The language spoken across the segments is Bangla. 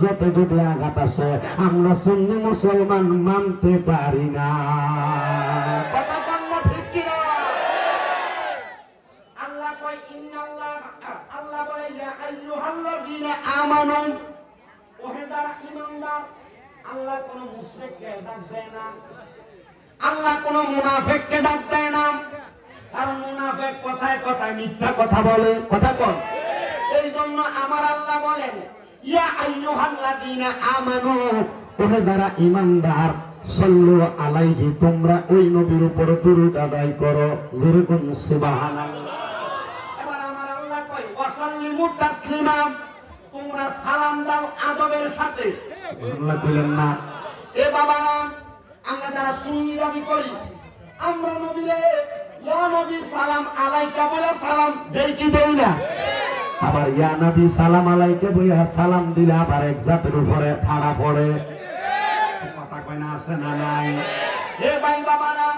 যত যদি আঘাত আসে আমরা সুন্নি মুসলমান মানতে পারি না। কথা বলল ঠিক কিনা? আল্লাহ কয় ইন্নাল্লাহ, আল্লাহ বলে ইয়া আইয়ুহাল্লাযীনা আমানু, ওহে যারা ঈমানদার। আল্লাহ কোন মুশরিককে ডাক দেয় না, আল্লাহ কোন মুনাফিককে ডাক দেয় না। কারণ মুনাফিক কথায় কথায় মিথ্যা কথা বলে, কথা কোন। এই জন্য আমার আল্লাহ বলেন ইয়া আইয়ুহাল্লাযীনা আমানু, ওহে যারা ঈমানদার, সাল্লু আলাইহি, তোমরা ওই নবীর উপর দরুদ আদায় করো। জোরে কোন সুবহানাল্লাহ। এবার আমার আল্লাহ কয় ওয়াসাল্লিমু তাসলিমা, তোমরা সালাম দাও আদবের সাথে। আল্লাহ কইলেন না এ বাবারা, আমরা যারা সুন্নি দাবি করি, আমরা নবীরে ইয়া নবী সালাম আলাইকা বলে সালাম দেই কি দেই না? আবার ইয়া নবী সালাম আলাইকা বইয়া সালাম দিলে আবার এক জাতের উপরে ঠাড়া পড়ে। কথা কয় না, আছে না নাই? এ ভাই বাবারা,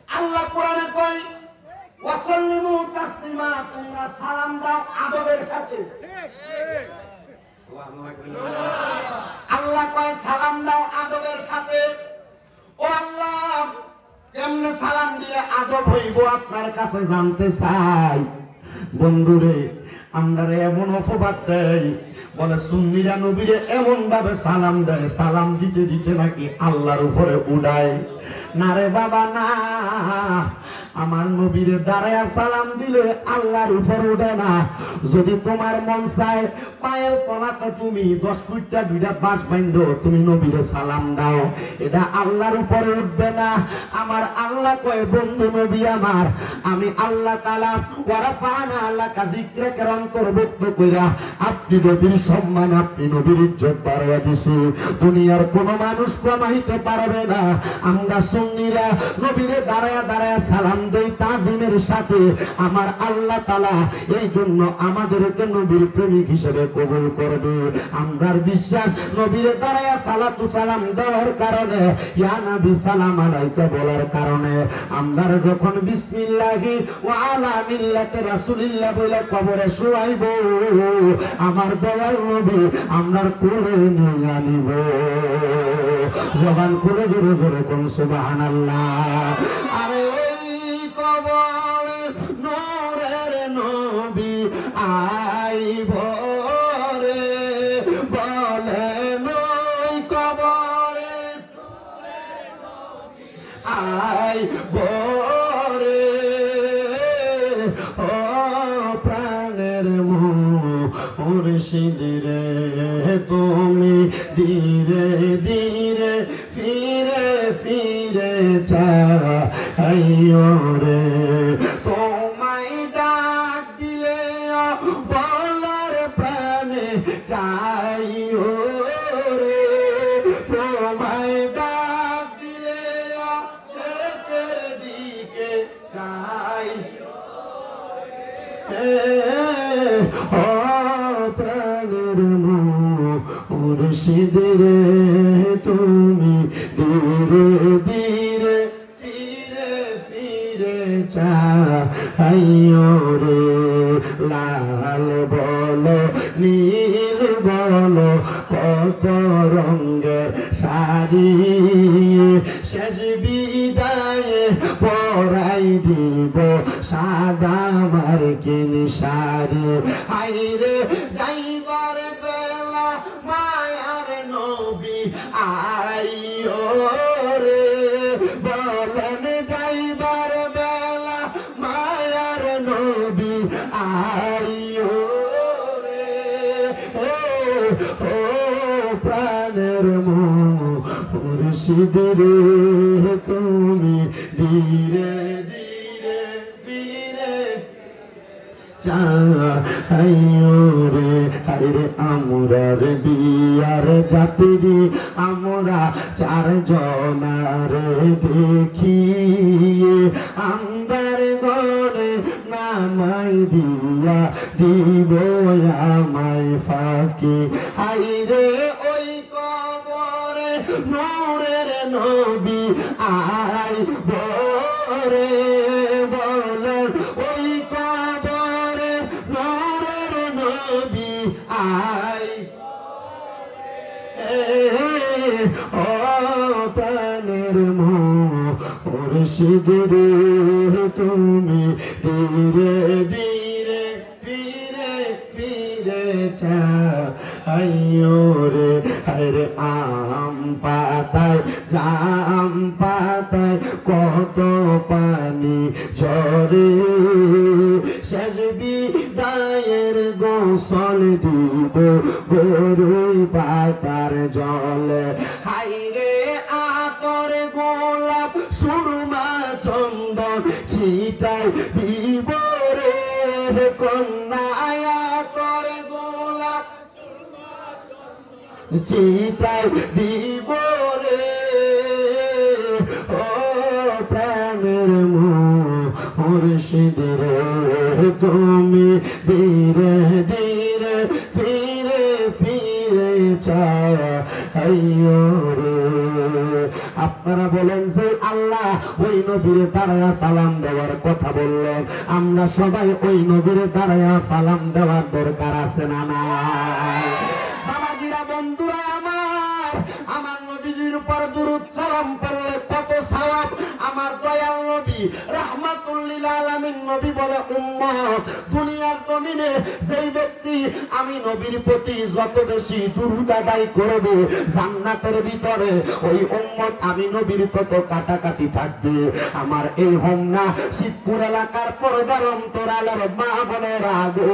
আল্লাহ কোরআনে কয় ওয়াসাল্লিমু তাসলিমা, তোমরা সালাম দাও আদবের সাথে। আল্লাহ কয় সালাম দাও আদবের সাথে। ও আল্লাহ, কেমনে সালাম দিলে আদব হইব আপনার কাছে জানতে চাই। বন্ধুরে, আমরা এমন অপবাদ দেয়, বলে সুন্নিরা নবীরে এমন ভাবে সালাম দেয়, সালাম দিতে দিতে নাকি আল্লাহর উপরে উড়ায়। না রে বাবা না, আমার নবীরে দাঁড়ায় সালাম দিলে আল্লাহর উপর উঠে না। যদি তোমার মন চায় পায়ের তলাতে তুমি 10 ফুটটা 2টা বাঁশ বাঁধো, তুমি নবীরে সালাম দাও, এটা আল্লাহর উপরে উঠবে না। আমার আল্লাহ কয় বন্ধু নবী আমার, আমি আল্লাহ তাআলা ওয়ারাফানা লাকা যিকরাকে অন্তর্ভুক্ত কইরা আপনি নবীর সম্মান, আপনি নবীর ইজ্জত বাড়াইয়া দিছি, দুনিয়ার কোন মানুষ কমাইতে পারবে না। আমরা সুন্নিরা নবীরে দাঁড়ায়া দাঁড়ায়া সালাম দেই তাজিমের সাথে। আমার আল্লাহ তাআলা এই জন্য আমাদেরকে নবীর প্রেমিক হিসেবে কবুল করবে। আমরার বিশ্বাস নবীরে দাঁড়ায়া সালাতু সালাম দেওয়ার কারণে, ইয়া নবী সালাম আলাইকা বলার কারণে, আমরা যখন বিসমিল্লাহি ওয়া আলা মিল্লাতি রাসূলিল্লাহ বলে কবরে শুয়াইব, আমার দয়াল নবী আমরার কোলে নিয়ে আনিব। জবান খুলে জোরে জোরে কোন সুবহানাল্লাহ। আরে ওই কবর নূরের নবী আইব রে, বলে ওই কবরে আইব রে, ও প্রাণের মুর্শিদ রে, তুমি ধীরে ধীরে ফিরে ফিরে চাইও রে, তোমায় ডাক দিলে বলার প্রাণে চাইও রে, তোমায় ডাক দিলে শেখের দিকে চাইও রে, ও প্রাণের মুর্শিদ রে, তুমি ধীরে ধীরে ফিরে ফিরে চাইও রে। লাল বলো নীল বলো কত রঙের শাড়ি, শেষ বিদায়ে পরাই দিব সাদা মার্কিন শাড়ি। হাইরে যাইবার বেলা মায়ার নবী আইও রে, বলেন যাইবার বেলা মায়ার নবী আইও রে, ও প্রাণের মুর্শিদ রে, তুমি ধীরে ধীরে ফিরে চাইও রে। হায়রে আমরার বিয়ার যাত্রী আমরা 4 জনারে দেখি, আমদার ঘরে নামাই দিয়া দিব আমায় ফাঁকি। হায়রে ওই কবরে নূরের নবী আইব রে, বলেন ওই কবরে নূরের নবী আই মুর্শিদ রে তুমি ধীরে ধীরে ফিরে ফিরে চাইও রে আরে আম পাতায় জাম পাতায় কত পানি ঝরে শেষ বিদায়ের গোসল দিব গরুই পাতার জলে হাইরে আতর গোলাপ সুরমা চন্দন ছিটাই দিব রে কন্যায় আতর গোলাপ ছিটাই দিব রে ও প্রাণের মুর্শিদ রে তুমি ধীরে ধীরে ফিরে ফিরে চাইও রে। আপনারা বলেন যে আল্লাহ ওই নবীর দাঁড়ায়া সালাম দেওয়ার কথা বললেন, আমরা সবাই ওই নবীর দাঁড়ায়া সালাম দেওয়ার দরকার আছে না নাই? বাবাজিরা, বন্ধুরা আমার নবীজির উপর দুরূদ সালাম পড়লে কত সওয়াব। আমার দয়াল নবী রাহমাতুল লিল আলামিন নবী বলে, উম্মত দুনিয়ার জমিনে যেই ব্যক্তি আমি নবীর প্রতি যত বেশি দুরূদ আদায় করবে জান্নাতের ভিতরে ওই উম্মত আমি নবীর তত কাছাকাছি থাকবে। আমার এই হোমনা শিবপুর এলাকার পর্দার অন্তরালের মা বোনেরা গো,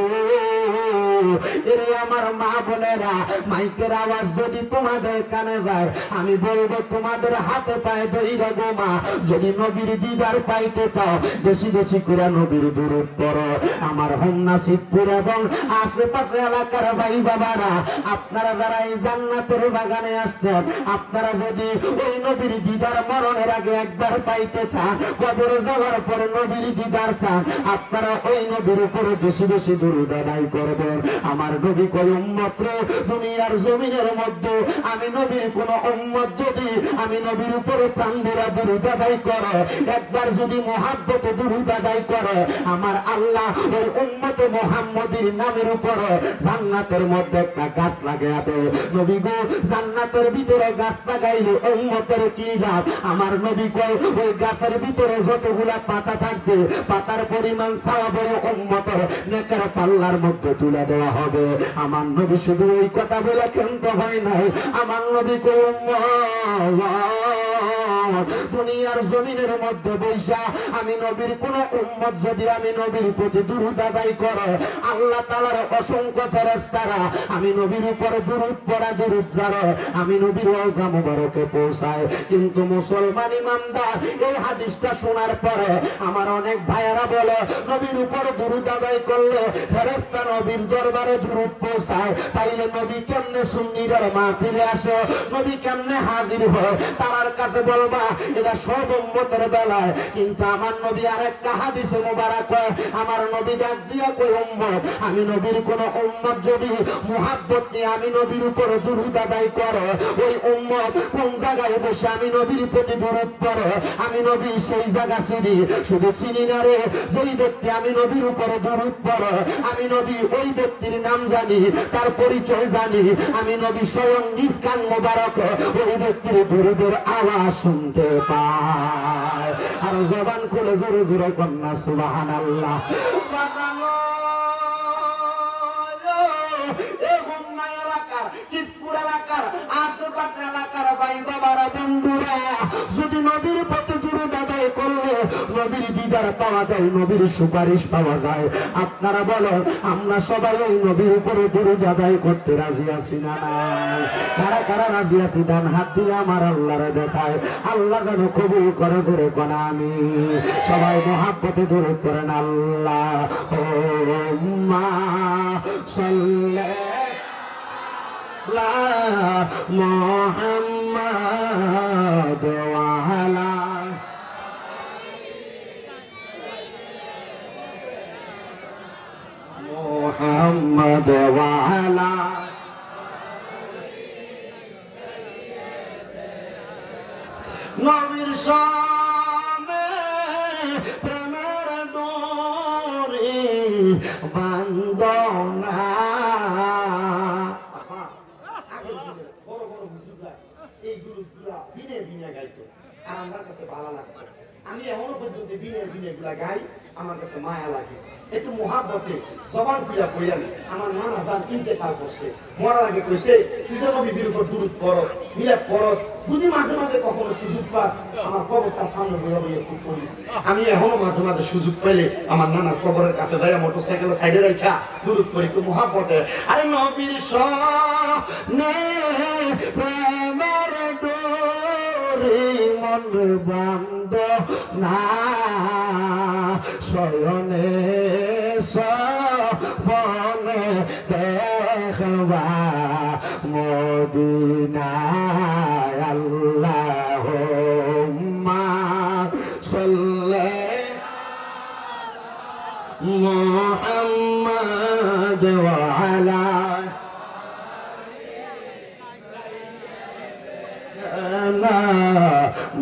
এরে আমার মা বোনেরা, মাইকের আওয়াজ যদি তোমাদের কানে যায় আমি বলবো তোমাদের হাতে পায়ে ধইরা গো মা, যদি নবীর দিদার পাইতে চাও বেশি বেশি করে নবীর দুরূদ পড়ো। আমার হোমনা শিবপুর এবং আশেপাশে এলাকার ভাই বাবারা, আপনারা যারা এই জান্নাতের বাগানে আসছেন, আপনারা যদি ওই নবীর দিদার মরণের আগে একবার পাইতে চান, কবরে যাওয়ার পরে নবীর দিদার চান, আপনারা ওই নবীর উপরে বেশি বেশি দুরূদ আদায় করবেন। আমার নবী কই উম্মত রে, দুনিয়ার জমিনের মধ্যে আমি নবীর কোন উম্মত যদি আমি নবীর উপরে প্রাণ ভরা দুরূদ আদায় করে, একবার যদি মুহাব্বতে দুরূদ আদায় করে, আমার আল্লাহ ওই উম্মতে মুহাম্মদীর নামের উপরে জান্নাতের মধ্যে একটা গাছ লাগাবে। নবী গো, জান্নাতের ভিতরে গাছ লাগাইলে উম্মতের কি লাভ? আমার নবী কই ওই গাছের ভিতরে যতগুলা পাতা থাকবে পাতার পরিমাণ সওয়াবের উম্মতের নেকের পাল্লার মধ্যে তুলে দেওয়া হবে। আমার নবী শুধু ওই কথা বলে ক্ষান্ত হয় নাই, আমার নবী কই উম্মত দুনিয়ার জমিনের মধ্যে বৈশা আমি নবীর কোন উম্মত যদি আমি নবীর প্রতি দুরূদ আদায় করে, আল্লাহ তাআলার অসংখ্য ফেরেশতারা আমি নবীর উপর দুরূদ পড়া দুরূদ পড়ে আমি নবীর রওজা মুবারকে পৌঁছায়। কিন্তু মুসলমান ইমানদার এই হাদিসটা শোনার পরে আমার অনেক ভাইয়েরা বলে নবীর উপর দুরূদ আদায় করলে ফেরেশতা নবীর দরবারে দুরূদ পৌঁছায়, তাইলে নবী কেমনে সুন্নির মাহফিলে আসে, নবী কেমনে হাজির হয়? তার কাছে বলবা এটা সব উম্মতের বেলায়। কিন্তু আমার নবী আরেকটা হাদিসে মুবারক হয়, আমার নবী ডাক দিয়া কই উম্মত আমি নবীর কোন উম্মত যদি মুহাব্বত নিয়ে আমি নবীর উপরে দুরূদ আদায় করে, ওই উম্মত কোন জায়গায় বসে আমি নবীর প্রতি দুরূদ পড়ে আমি নবী সেই জায়গা চিনি। শুধু চিনি না রে, যেই ব্যক্তি আমি নবীর উপরে দুরূদ পড়ে আমি নবী ওই ব্যক্তির নাম জানি, তার পরিচয় জানি, আমি নবী স্বয়ং নিজ কান মোবারক ওই ব্যক্তির দুরূদের আওয়াজ শুনতে পায়। আর জবান খুলে জোরে জোরে কন্যা সুবহানাল্লাহ। চিতপুর এলাকার আশেপাশে এলাকার ভাই বাবারা, বন্ধুরা, যদি নবীর প্রতি দুরূদ আদায় করলে নবীর দিদার পাওয়া যায়, নবীর সুপারিশ পাওয়া যায়। আপনারা বলেন আমরা সবাই ওই নবীর উপরে দুরূদ আদায় করতে রাজি আছি না নাই? কারা কারা রাজি আছি? ডান হাত দিয়ে আমার আল্লাহরে দেখায়, আল্লাহ যেন কবুল করে ধরে কোন আমি সবাই মহাব্বতে দুরূদ করেন আল্লাহুম্মা সাল্লি মুহাম্মাদ ওয়া আলা মুহাম্মাদ ওয়া আলা নবীর শানে প্রেমের ডোরে বান্ধনা। এই গুরুগুলা ভিনে ভিনে গাইতো। আর আমার কাছে ভালো লাগে। আমি এমন পর্যন্ত দিনের দিনে গুলা গাই, আমার কাছে মায়া লাগে। একটু মহাব্বতে জবান খুলে কইলেন, আমার নানা জান ইন্তেকাল করছে, মরার আগে কইছে তুই তো নবীদের উপর দুরূদ পড়ো, মিলাদ পড়ো, যদি মাঝে মাঝে কখনো সুযোগ পাস আমার কবরটার সামনে বইয়া বইয়া খুব পড়িস। আমি এখনো মাঝে মাঝে সুযোগ পেলে আমার নানার কবরের কাছে যাই মোটরসাইকেলের সাইডে রাখা দুরূদ পড়ি একটু মহাব্বতে। আরে নবীর সনে প্রেমের ডোরে মন বান্ধ না, শয়নে সপনে দেখবা মদিনায়। আল্লাহুম্মা সাল্লি মুহাম্মাদ ওয়া আলা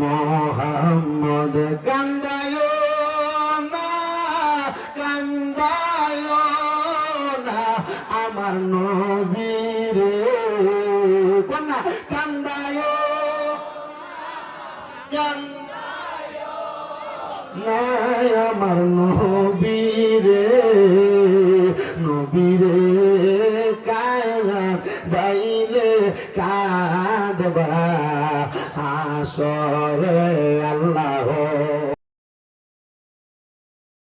মুহাম্মদ। কান্দায়ো না, কান্দায়ো না আমার নবীরে, কন্যা কান্দায়ো, কান্দায়ো না আমার নবীরে, নবীরে কাঁদাইলে কাঁদবা হাসরে। আল্লাহ